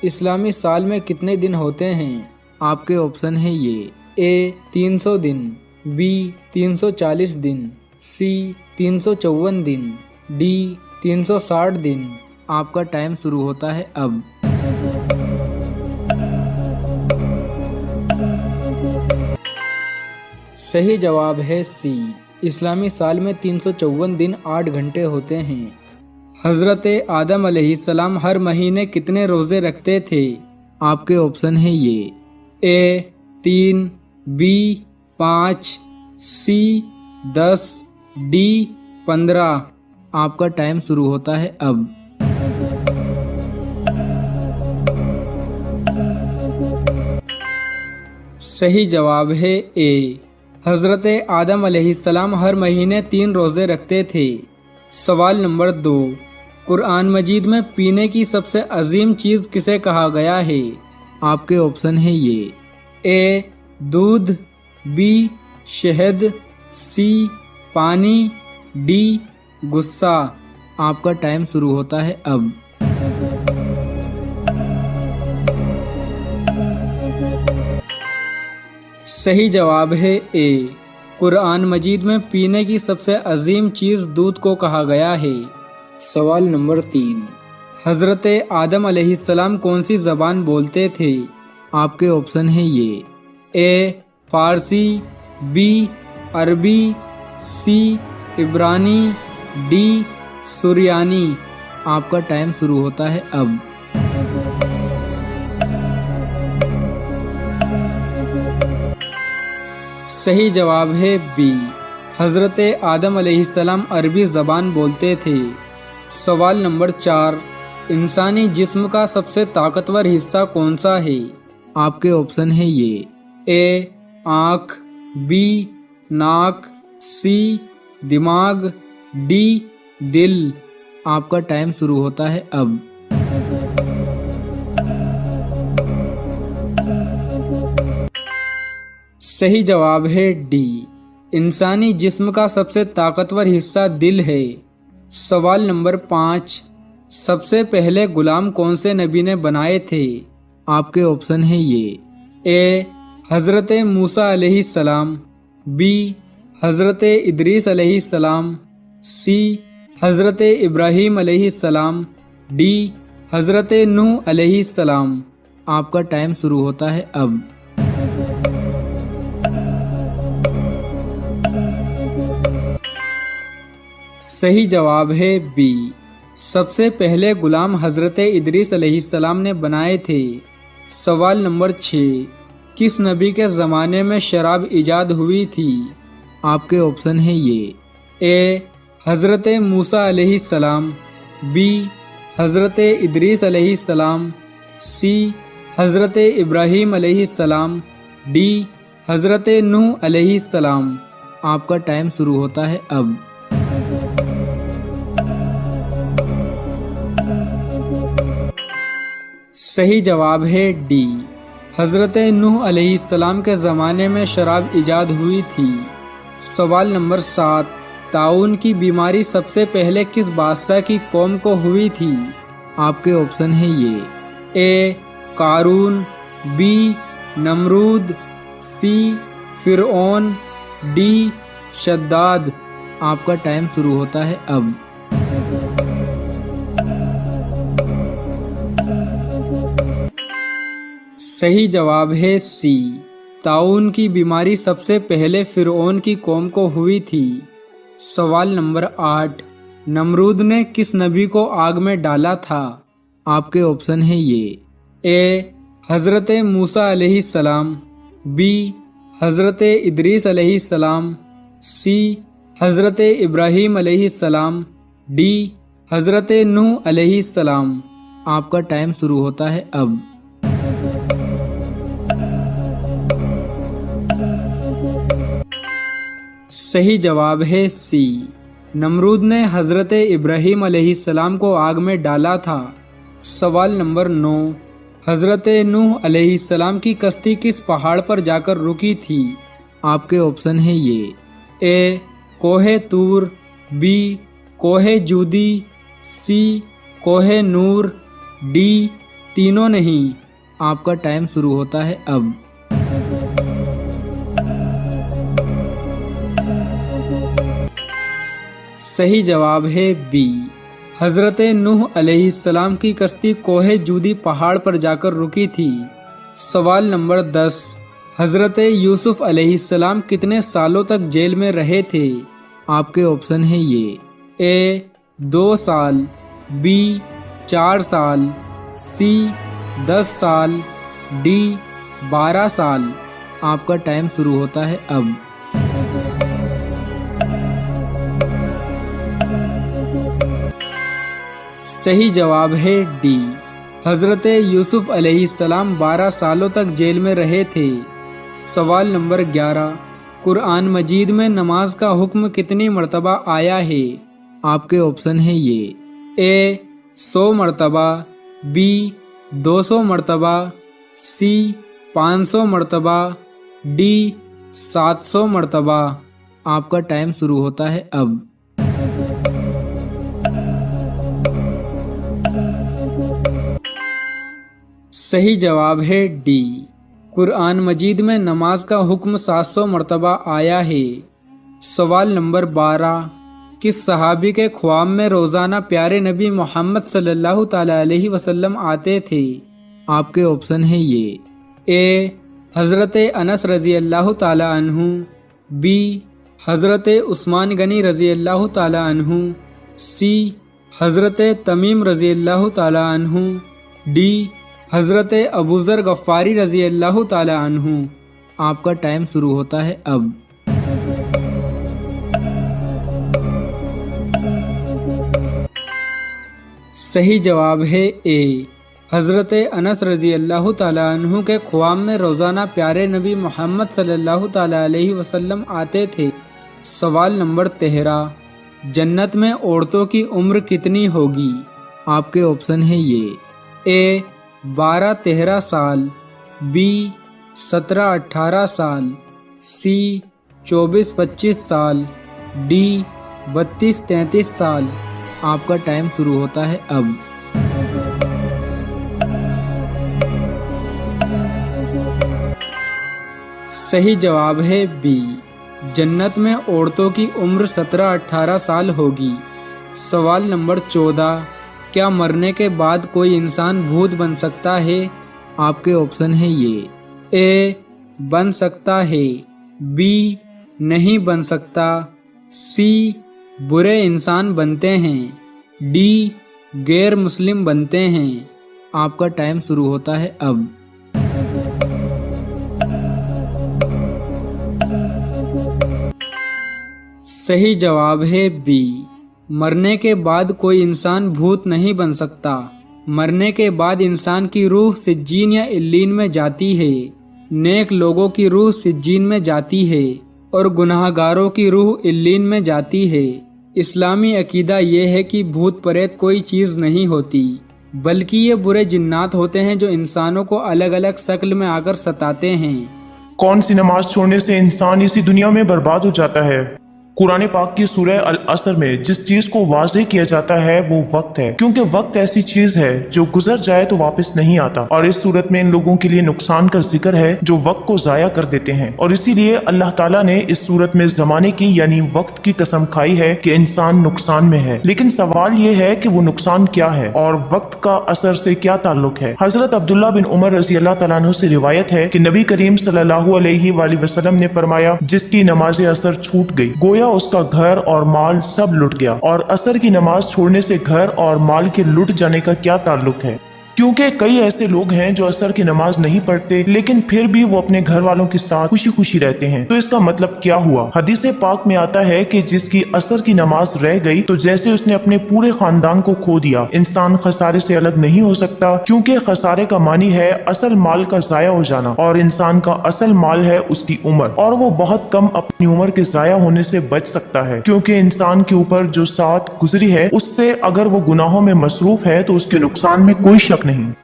اسلامی سال میں کتنے دن ہوتے ہیں؟ آپ کے آپشن ہیں یہ: اے 300 دن، be 340 then, C 354 then, D 360 دن۔ آپ کا ٹائم شروع ہوتا ہے اب۔ صحیح جواب ہے سی، اسلامی سال میں 354 دن 8 گھنٹے ہوتے ہیں۔ حضرت آدم علیہ السلام ہر مہینے کتنے روزے رکھتے تھے؟ آپ کے آپشن ہیں یہ: اے 3، بی 5، سی 10، ڈی 15۔ آپ کا ٹائم شروع ہوتا ہے اب۔ صحیح جواب ہے اے، حضرت آدم علیہ السلام ہر مہینے 3 روزے رکھتے تھے۔ سوال نمبر 2، قرآن مجید میں پینے کی سب سے عظیم چیز کسے کہا گیا ہے؟ آپ کے آپشن ہیں یہ: اے دودھ، بی شہد، سی پانی، ڈی غصہ۔ آپ کا ٹائم شروع ہوتا ہے اب۔ صحیح جواب ہے اے، قرآن مجید میں پینے کی سب سے عظیم چیز دودھ کو کہا گیا ہے۔ سوال نمبر 3، حضرت آدم علیہ السلام کون سی زبان بولتے تھے؟ آپ کے آپشن ہیں یہ: اے فارسی، بی عربی، سی عبرانی، ڈی سریانی۔ آپ کا ٹائم شروع ہوتا ہے اب۔ صحیح جواب ہے بی، حضرت آدم علیہ السلام عربی زبان بولتے تھے۔ سوال نمبر 4، انسانی جسم کا سب سے طاقتور حصہ کون سا ہے؟ آپ کے آپشن ہیں یہ: اے آنکھ، بی ناک، سی دماغ، ڈی دل۔ آپ کا ٹائم شروع ہوتا ہے اب۔ صحیح جواب ہے ڈی، انسانی جسم کا سب سے طاقتور حصہ دل ہے۔ سوال نمبر 5، سب سے پہلے غلام کون سے نبی نے بنائے تھے؟ آپ کے آپشن ہیں یہ: اے حضرت موسیٰ علیہ السلام، بی حضرت ادریس علیہ السلام، سی حضرت ابراہیم علیہ السلام، ڈی حضرت نوح علیہ السلام۔ آپ کا ٹائم شروع ہوتا ہے اب۔ صحیح جواب ہے بی، سب سے پہلے غلام حضرت ادریس علیہ السلام نے بنائے تھے۔ سوال نمبر 6، کس نبی کے زمانے میں شراب ایجاد ہوئی تھی؟ آپ کے آپشن ہیں یہ: اے حضرت موسیٰ علیہ السلام، بی حضرت ادریس علیہ السلام، سی حضرت ابراہیم علیہ السلام، ڈی حضرت نوح علیہ السلام۔ آپ کا ٹائم شروع ہوتا ہے اب۔ صحیح جواب ہے ڈی، حضرت نوح علیہ السلام کے زمانے میں شراب ایجاد ہوئی تھی۔ سوال نمبر 7، طاعون کی بیماری سب سے پہلے کس بادشاہ کی قوم کو ہوئی تھی؟ آپ کے آپشن ہیں یہ: اے قارون، بی نمرود، سی فرعون، ڈی شداد۔ آپ کا ٹائم شروع ہوتا ہے اب۔ صحیح جواب ہے سی، طاعون کی بیماری سب سے پہلے فرعون کی قوم کو ہوئی تھی۔ سوال نمبر 8، نمرود نے کس نبی کو آگ میں ڈالا تھا؟ آپ کے آپشن ہیں یہ: اے حضرت موسیٰ علیہ السلام، بی حضرت ادریس علیہ السلام، سی حضرت ابراہیم علیہ السلام، ڈی حضرت نوح علیہ السلام۔ آپ کا ٹائم شروع ہوتا ہے اب۔ صحیح جواب ہے سی، نمرود نے حضرت ابراہیم علیہ السلام کو آگ میں ڈالا تھا۔ سوال نمبر 9، حضرت نوح علیہ السلام کی کشتی کس پہاڑ پر جا کر رکی تھی؟ آپ کے آپشن ہیں یہ: اے کوہ طور، بی کوہ جودی، سی کوہ نور، ڈی तीनों नहीं। आपका टाइम शुरू होता है अब। सही जवाब है बी। हजरत नूह अलैहिस्सलाम की कश्ती कोहे जूदी पहाड़ पर जाकर रुकी थी। सवाल नंबर 10। हजरत यूसुफ अलैहिस्सलाम कितने सालों तक जेल में रहे थे? आपके ऑप्शन है ये। ए 2 साल, बी 4 साल, सी 10 साल, डी 12 साल। आपका टाइम शुरू होता है अब। सही जवाब है डी। हजरत यूसुफ अलैहिस्सलाम 12 सालों तक जेल में रहे थे। सवाल नंबर 11। कुरान मजीद में नमाज का हुक्म कितनी मर्तबा आया है? आपके ऑप्शन है ये। ए 100 मर्तबा, बी 200 मर्तबा, सी 500 मर्तबा, डी 700 मर्तबा। आपका टाइम शुरू होता है अब। सही जवाब है डी। कुरान मजीद में नमाज का हुक्म 700 मर्तबा आया है। सवाल नंबर 12। किस सहाबी के ख्वाब में रोज़ाना प्यारे नबी मोहम्मद सल्लल्लाहु ताला अलैहि वसल्लम आते थे? आपके ऑप्शन है ये। ए हज़रत अनस रज़ी अल्लाह ताला अन्हु, बी हज़रत उस्मान गनी रज़ी अल्लाह ताला अन्हु, सी हज़रत तमीम रज़ी अल्लाह ताला अन्हु, डी हज़रत अबूज़र गफ़ारी रज़ी अल्लाह ताला अन्हु। आपका टाइम शुरू होता है अब। सही जवाब है ए। हज़रत अनस रज़ी अल्लाह ताला अन्हु के ख्वाब में रोज़ाना प्यारे नबी मोहम्मद सल्लल्लाहु ताला अलैहि वसल्लम आते थे। सवाल नंबर 13। जन्नत में औरतों की उम्र कितनी होगी? आपके ऑप्शन है ये। ए 12-13 साल, बी 17-18 साल, सी 24-25 साल, डी 32-33 साल। आपका टाइम शुरू होता है अब। सही जवाब है बी। जन्नत में औरतों की उम्र 17-18 साल होगी। सवाल नंबर 14। क्या मरने के बाद कोई इंसान भूत बन सकता है? आपके ऑप्शन है ये। ए बन सकता है, बी नहीं बन सकता, सी बुरे इंसान बनते हैं, डी गैर मुस्लिम बनते हैं। आपका टाइम शुरू होता है अब। सही जवाब है बी। मरने के बाद कोई इंसान भूत नहीं बन सकता। मरने के बाद इंसान की रूह सिज्जीन या इल्लीन में जाती है। नेक लोगों की रूह सिज्जीन में जाती है और गुनाहगारों की रूह इल्लीन में जाती है। इस्लामी अकीदा ये है कि भूत प्रेत कोई चीज़ नहीं होती, बल्कि ये बुरे जिन्नात होते हैं जो इंसानों को अलग अलग शक्ल में आकर सताते हैं। कौन सी नमाज छोड़ने से इंसान इसी दुनिया में बर्बाद हो जाता है? कुरान पाक की सूरह अल असर में जिस चीज को वाज़ेह किया जाता है वो वक्त है, क्योंकि वक्त ऐसी चीज है जो गुजर जाए तो वापस नहीं आता। और इस सूरत में इन लोगों के लिए नुकसान का जिक्र है जो वक्त को जाया कर देते हैं, और इसीलिए अल्लाह ताला ने इस सूरत में जमाने की यानी वक्त की कसम खाई है कि इंसान नुकसान में है। लेकिन सवाल ये है कि वो नुकसान क्या है और वक्त का असर से क्या ताल्लुक है। हजरत अब्दुल्ला बिन उमर रज़ी अल्लाह तआला अन्हु से रिवायत है कि नबी करीम सल्लल्लाहु अलैहि वसल्लम ने फरमाया, जिसकी नमाज असर छूट गई गोया उसका घर और माल सब लुट गया। और असर की नमाज छोड़ने से घर और माल के लुट जाने का क्या ताल्लुक है? क्योंकि कई ऐसे लोग हैं जो असर की नमाज नहीं पढ़ते लेकिन फिर भी वो अपने घर वालों के साथ खुशी खुशी रहते हैं। तो इसका मतलब क्या हुआ? हदीस पाक में आता है कि जिसकी असर की नमाज रह गई तो जैसे उसने अपने पूरे खानदान को खो दिया। इंसान खसारे से अलग नहीं हो सकता, क्योंकि खसारे का मानी है असल माल का जाया हो जाना, और इंसान का असल माल है उसकी उम्र, और वो बहुत कम अपनी उम्र के जाया होने से बच सकता है। क्योंकि इंसान के ऊपर जो साथ गुजरी है उससे अगर वो गुनाहों में मसरूफ है तो उसके नुकसान में कोई शक नहीं।